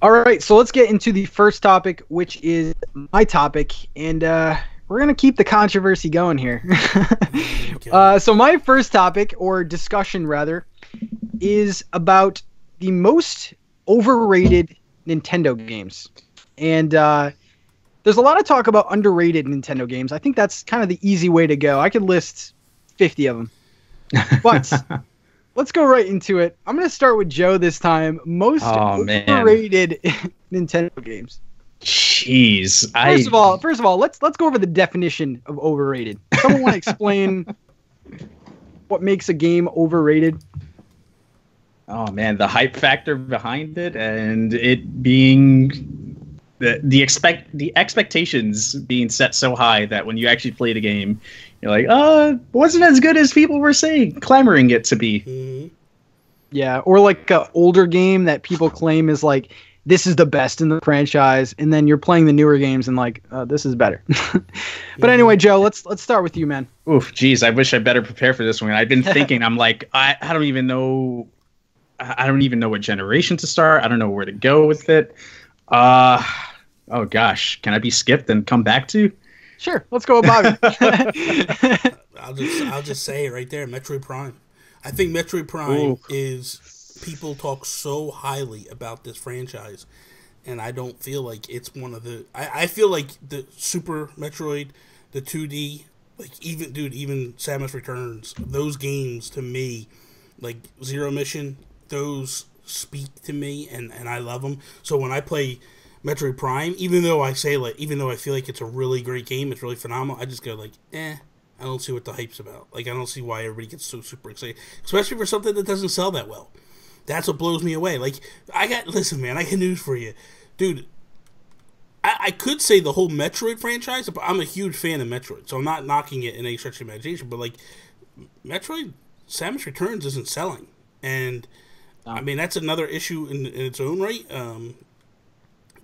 All right, so let's get into the first topic, which is my topic, and we're gonna keep the controversy going here. So my first topic, or discussion rather, is about the most overrated Nintendo games, and there's a lot of talk about underrated Nintendo games. I think that's kind of the easy way to go. I could list 50 of them, but let's go right into it. I'm going to start with Joe this time. Most overrated Nintendo games. Jeez. First of all, let's go over the definition of overrated. Someone want to explain what makes a game overrated? Oh man, the hype factor behind it, and it being the expectations being set so high that when you actually play the game, you're like, wasn't as good as people were saying, clamoring it to be. Mm-hmm. Yeah, or like an older game that people claim is like, this is the best in the franchise, and then you're playing the newer games and like, this is better. But anyway, Joe, let's start with you, man. Oof, geez, I wish I better prepare for this one. I've been thinking, I'm like, I don't even know what generation to start. I don't know where to go with it. Oh gosh, can I be skipped and come back to? Sure, let's go with Bobby. I'll just say it right there, Metroid Prime. I think Metroid Prime is, people talk so highly about this franchise, and I don't feel like it's one of the. I feel like the Super Metroid, the 2D, like even Samus Returns, those games to me, like Zero Mission, those speak to me, and I love them. So when I play Metroid Prime, even though I feel like it's a really great game, it's really phenomenal, I just go like, I don't see what the hype's about. Like, I don't see why everybody gets so super excited, especially for something that doesn't sell that well. That's what blows me away. Like, listen, man, I got news for you, dude. I could say the whole Metroid franchise. I'm a huge fan of Metroid, so I'm not knocking it in any stretch of imagination. But like, Metroid Samus Returns isn't selling, and I mean that's another issue in its own right.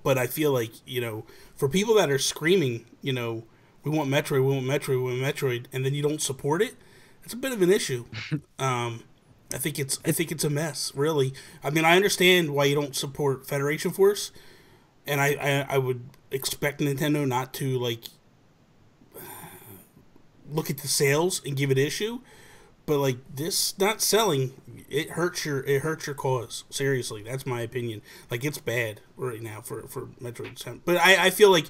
But I feel like, for people that are screaming, we want Metroid, we want Metroid, we want Metroid, and then you don't support it, it's a bit of an issue. I think it's a mess, really. I mean, I understand why you don't support Federation Force, and I would expect Nintendo not to like look at the sales and give it issue. But like, this not selling, it hurts your cause. Seriously, that's my opinion. Like, it's bad right now for Metroid. But I feel like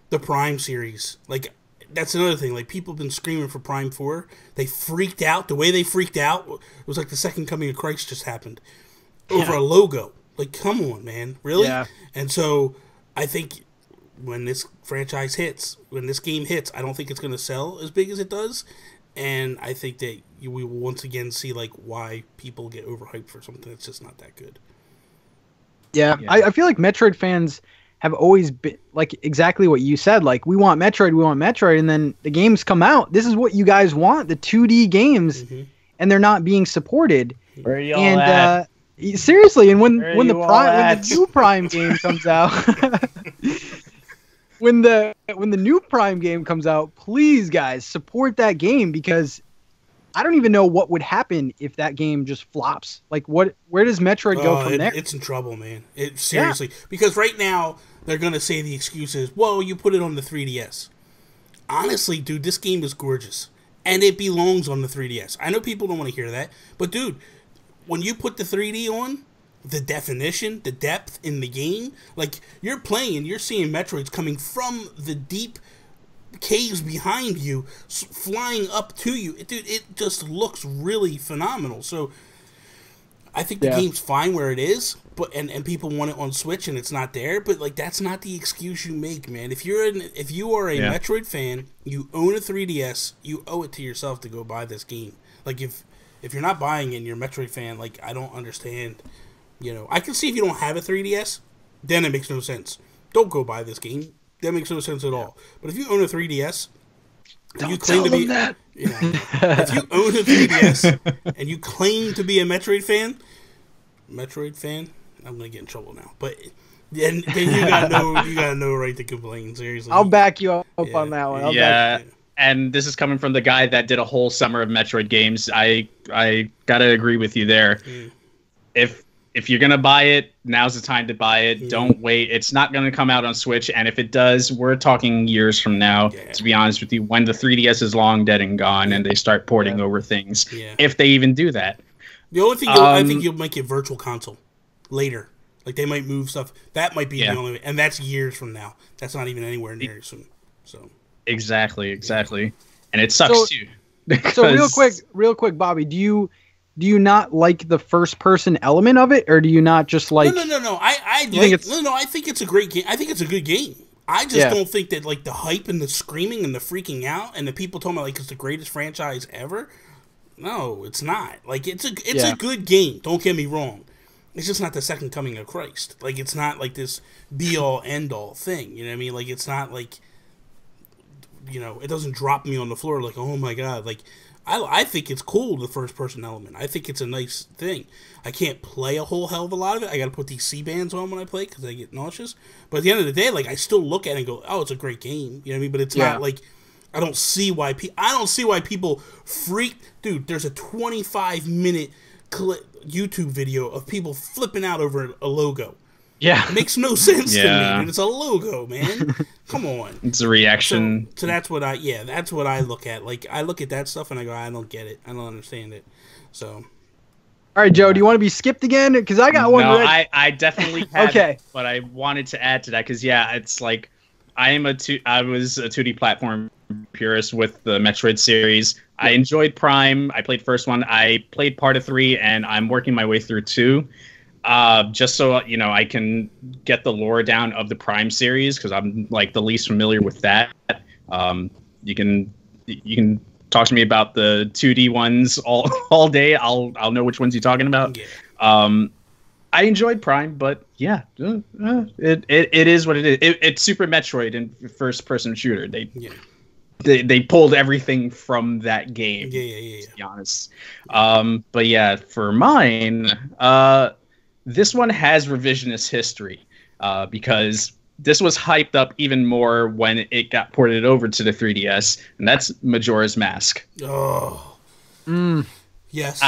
the Prime series, like, that's another thing. Like, people have been screaming for Prime 4. They freaked out. The way they freaked out, it was like the second coming of Christ just happened over a logo. Like, come on, man, really? Yeah. And so I think when this franchise hits, when this game hits, I don't think it's going to sell as big as it does. And I think that we will once again see like why people get overhyped for something that's just not that good. Yeah. I feel like Metroid fans have always been like exactly what you said. Like, we want Metroid, and then the games come out. This is what you guys want, the 2D games, and they're not being supported. Where are y'all at? Seriously, and when the new Prime game comes out. When the new Prime game comes out, please, guys, support that game, because I don't even know what would happen if that game just flops. Like, where does Metroid go from there? It's in trouble, man. Seriously, because right now they're gonna say the excuse is, "Whoa, you put it on the 3DS." Honestly, dude, this game is gorgeous, and it belongs on the 3DS. I know people don't want to hear that, but dude, when you put the 3D on, the definition, the depth in the game, like, you're playing and you're seeing Metroids coming from the deep caves behind you, flying up to you. Dude, it just looks really phenomenal. So I think the game's fine where it is, but and people want it on Switch and it's not there, but like, that's not the excuse you make, man. If you are a Metroid fan, you own a 3DS, you owe it to yourself to go buy this game. Like, if you're not buying it and you're a Metroid fan, like, I don't understand. I can see if you don't have a 3DS, then it makes no sense. Don't go buy this game. That makes no sense at all. But if you own a 3DS, and you claim to be if you own a 3DS and you claim to be a Metroid fan, I'm gonna get in trouble now. But then you got no right to complain. Seriously, I'll back you up on that one. And this is coming from the guy that did a whole summer of Metroid games. I gotta agree with you there. if you're gonna buy it, now's the time to buy it. Yeah. Don't wait. It's not gonna come out on Switch, and if it does, we're talking years from now. Yeah. To be honest with you, when the 3DS is long dead and gone, and they start porting over things, if they even do that. The only thing I think you'll make it Virtual Console later. Like they might move stuff. That might be the only, and that's years from now. That's not even anywhere near soon. So exactly, and it sucks too. So real quick, Bobby, do you not like the first person element of it, or do you not just like? No. I think it's a great game. I think it's a good game. I just don't think that like the hype and the screaming and the freaking out and the people talking about like it's the greatest franchise ever. No, it's not. Like it's a good game. Don't get me wrong. It's just not the second coming of Christ. Like it's not like this be all end all thing. You know what I mean? Like it's not like, you know, it doesn't drop me on the floor like, oh my god. Like I think it's cool, the first person element. I think it's a nice thing. I can't play a whole hell of a lot of it. I got to put these C-bands on when I play because I get nauseous. But at the end of the day, like I still look at it and go, oh, it's a great game. You know what I mean? But it's not like I don't see why people freak. Dude, there's a 25-minute YouTube video of people flipping out over a logo. Yeah, it makes no sense to me. Dude. It's a logo, man. Come on. It's a reaction. So that's what I look at. Like I look at that stuff and I go, I don't get it. I don't understand it. So. All right, Joe. Do you want to be skipped again? Because I got one. No, I definitely have. Okay. But I wanted to add to that because it's like I was a 2D platform purist with the Metroid series. I enjoyed Prime. I played first one. I played part of 3, and I'm working my way through 2. Just so you know, I can get the lore down of the Prime series because I'm like the least familiar with that. You can talk to me about the 2D ones all day. I'll know which ones you're talking about. Yeah. I enjoyed Prime, but it is what it is. It's Super Metroid and first person shooter. They pulled everything from that game. To be honest. But yeah, for mine, this one has revisionist history because this was hyped up even more when it got ported over to the 3DS, and that's Majora's Mask. Oh. Yes.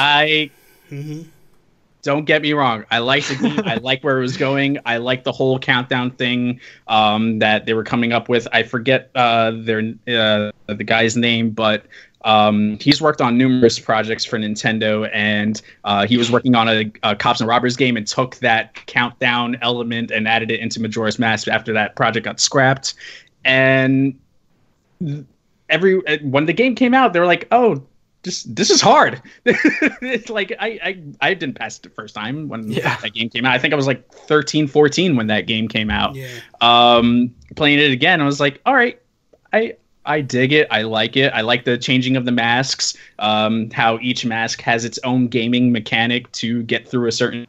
Don't get me wrong. I liked the game. I like where it was going. I like the whole countdown thing that they were coming up with. I forget the guy's name, but he's worked on numerous projects for Nintendo, and he was working on a Cops and Robbers game and took that countdown element and added it into Majora's Mask after that project got scrapped. And when the game came out, they were like, "Oh, this is hard." It's like I didn't pass it the first time when that game came out. I think I was like 13, 14 when that game came out. Playing it again, I was like, all right, I dig it. I like it. I like the changing of the masks, how each mask has its own gaming mechanic to get through a certain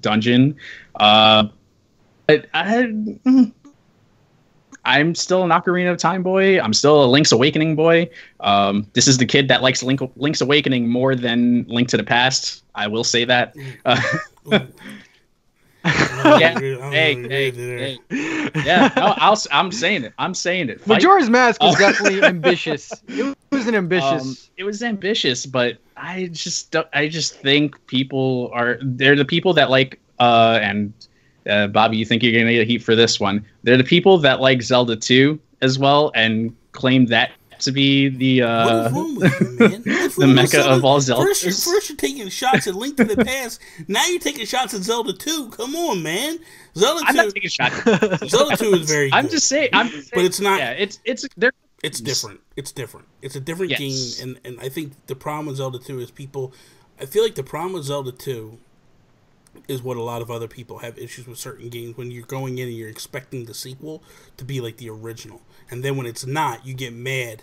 dungeon. I'm still an Ocarina of Time boy. I'm still a Link's Awakening boy. This is the kid that likes Link's Awakening more than Link to the Past. I will say that. Hey. Yeah, no, I'm saying it. Majora's Mask was definitely ambitious. It was an ambitious. It was ambitious, but I just think they're the people that like and. Bobby, you think you're going to get heat for this one. They're the people that like Zelda 2 as well and claim that to be the what is wrong with you, man? the mecca of all Zelda. First you're taking shots at Link to the Past. Now you're taking shots at Zelda 2. Come on, man. Zelda 2. I'm not taking shots. Zelda 2 is very good. I'm just saying. But it's not. Yeah, it's different. It's different. It's a different game, and I think the problem with Zelda 2 is people. I feel like the problem with Zelda 2 is what a lot of other people have issues with certain games when you're going in and you're expecting the sequel to be like the original, and then when it's not, you get mad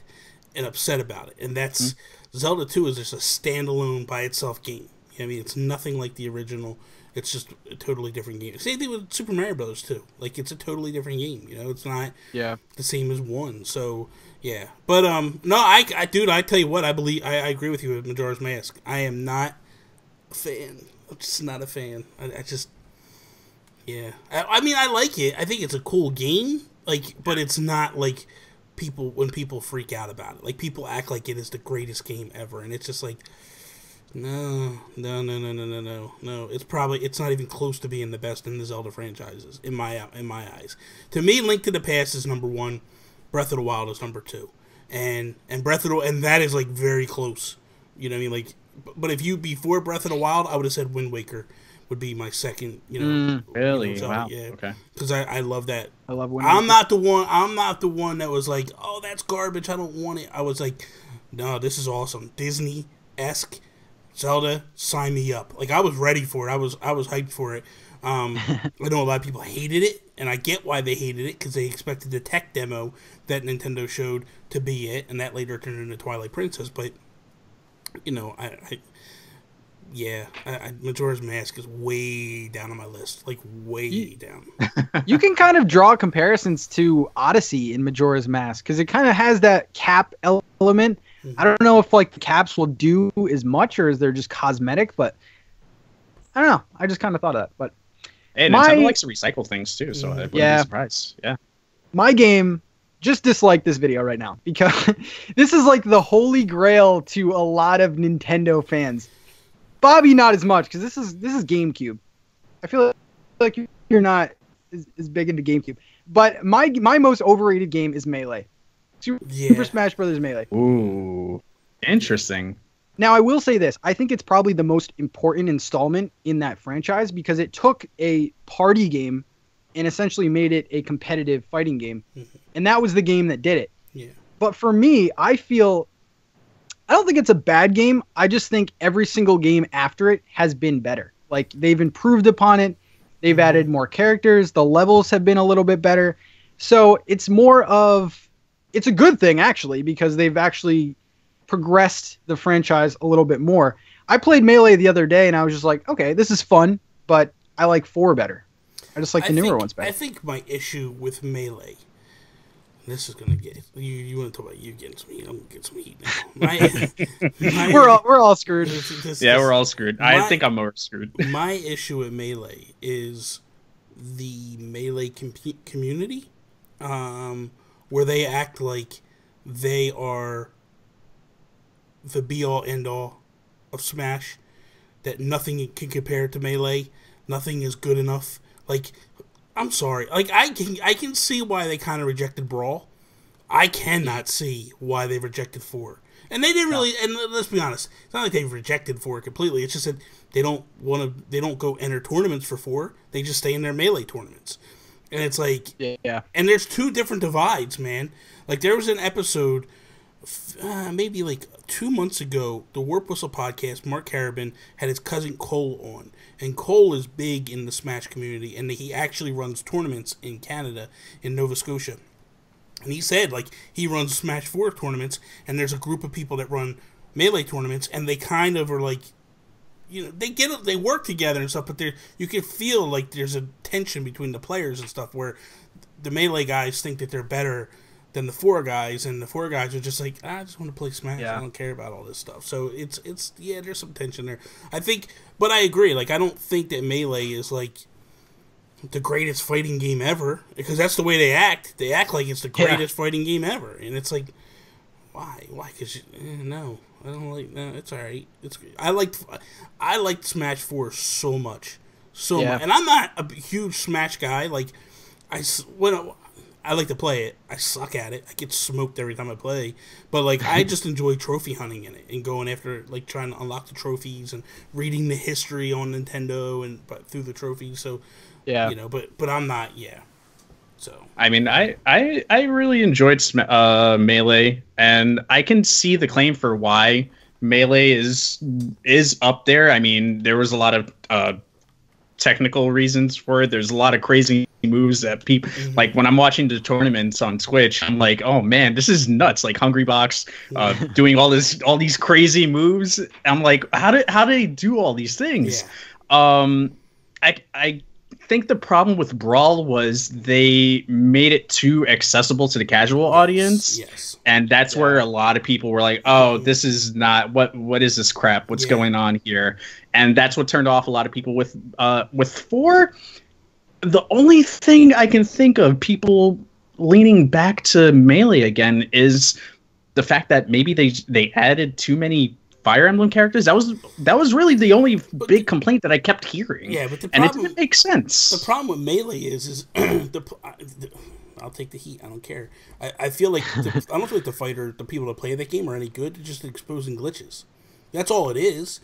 and upset about it. And that's Zelda 2 is just a standalone by itself game. You know what I mean, it's nothing like the original. It's just a totally different game. Same thing with Super Mario Bros. 2. Like, it's a totally different game. You know, it's not the same as 1. So yeah, but no, I tell you what, I agree with you with Majora's Mask. I am not a fan. I'm just not a fan. I just, I mean, I like it. I think it's a cool game. Like, but it's not like when people freak out about it. Like, people act like it is the greatest game ever, and it's just like, No. It's not even close to being the best in the Zelda franchises in my eyes. To me, Link to the Past is number one. Breath of the Wild is number two, and that is like very close. You know what I mean? Like, but if you before Breath of the Wild, I would have said Wind Waker would be my second. Really? Zelda, Wow. yeah. Okay. Because I love that. I love Wind Waker. I'm not the one that was like, oh, that's garbage. I don't want it. I was like, no, this is awesome. Disney-esque Zelda, sign me up. Like, I was ready for it. I was hyped for it. I know a lot of people hated it, and I get why they hated it, because they expected the tech demo that Nintendo showed to be it, and that later turned into Twilight Princess. But, you know, Majora's Mask is way down on my list. Like, way down. You can kind of draw comparisons to Odyssey in Majora's Mask, because it kind of has that cap element. I don't know if like the caps will do as much, or is they're just cosmetic, but I don't know. I just kind of thought of that. But hey, Nintendo likes to recycle things too, so I wouldn't be surprised. Yeah. My game just dislike this video right now, because this is like the holy grail to a lot of Nintendo fans. Bobby, not as much, because this is GameCube. I feel like you're not as big into GameCube. But my most overrated game is Melee. Super Smash Brothers Melee. Ooh, interesting. Now, I will say this. I think it's probably the most important installment in that franchise, because it took a party game and essentially made it a competitive fighting game. And that was the game that did it. Yeah. But for me, I don't think it's a bad game. I just think every single game after it has been better. Like, they've improved upon it. They've added more characters. The levels have been a little bit better. So it's more of... It's a good thing, actually, because they've actually progressed the franchise a little bit more. I played Melee the other day, and I was just like, okay, this is fun, but I like 4 better. I just like the newer ones better. I think my issue with Melee... This is going to get... You want to talk about you getting some heat? I'm going to get some heat now. We're all screwed. We're all screwed. I think I'm more screwed. My issue with Melee is the Melee community. Where they act like they are the be-all, end-all of Smash, that nothing can compare to Melee, nothing is good enough. Like, I'm sorry. Like, I can see why they kind of rejected Brawl. I cannot see why they rejected 4. And they didn't really, and let's be honest, it's not like they've rejected 4 completely. It's just that they don't go enter tournaments for 4. They just stay in their Melee tournaments. And it's like, and there's 2 different divides, man. Like, there was an episode, maybe like 2 months ago, the Warp Whistle podcast, Mark Carabin had his cousin Cole on. And Cole is big in the Smash community, and he actually runs tournaments in Canada, in Nova Scotia. And he said, like, he runs Smash 4 tournaments, and there's a group of people that run Melee tournaments, and they kind of are like, you know, they work together and stuff, but you can feel like there's a tension between the players and stuff, where the Melee guys think that they're better than the 4 guys, and the 4 guys are just like, I just want to play Smash. I don't care about all this stuff. So it's there's some tension there. I think, but I agree. Like, I don't think that Melee is like the greatest fighting game ever, because that's the way they act. They act like it's the greatest fighting game ever, and it's like, why? Because no. I don't like. No, it's all right. I liked Smash 4 so much, and I'm not a huge Smash guy. Like, I like to play it. I suck at it. I get smoked every time I play. But like, I just enjoy trophy hunting in it and going after, like, trying to unlock the trophies and reading the history on Nintendo and through the trophies. So you know, but I'm not. So I mean, I really enjoyed Melee, and I can see the claim for why Melee is up there. I mean, there was a lot of technical reasons for it. There's a lot of crazy moves that people like. When I'm watching the tournaments on Twitch, I'm like, oh man, this is nuts! Like Hungry Box doing all these crazy moves. I'm like, how do they do all these things? I think the problem with Brawl was they made it too accessible to the casual audience. And that's where a lot of people were like, oh, this is not what is this crap? What's going on here? And that's what turned off a lot of people with 4. The only thing I can think of people leaning back to Melee again is the fact that maybe they added too many Fire Emblem characters. That was really the only big complaint that I kept hearing. Yeah, but and it didn't make sense. The problem with Melee is I'll take the heat. I don't care. I feel like I don't feel like the people that play that game are any good. They're just exposing glitches. That's all it is.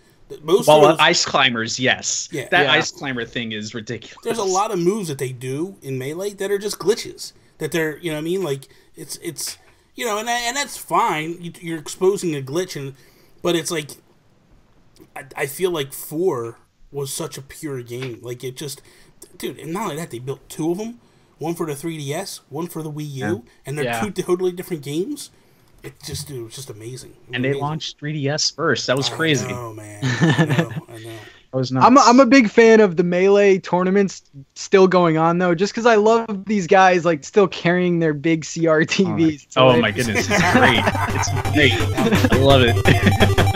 Ice climbers, yes. Yeah, that ice climber thing is ridiculous. There's a lot of moves that they do in Melee that are just glitches. That they're, you know what I mean? Like, it's you know, and that's fine. You're exposing a glitch, but it's like, I feel like 4 was such a pure game. Like, it just, dude, and not only that, they built 2 of them. One for the 3DS, one for the Wii U, and they're 2 totally different games. It was just amazing. And they launched 3DS first. That was crazy. I know, man. I know. That was nuts. I'm a big fan of the Melee tournaments still going on though, just because I love these guys like still carrying their big CRTVs. Oh my goodness, it's great. It's great. I love it.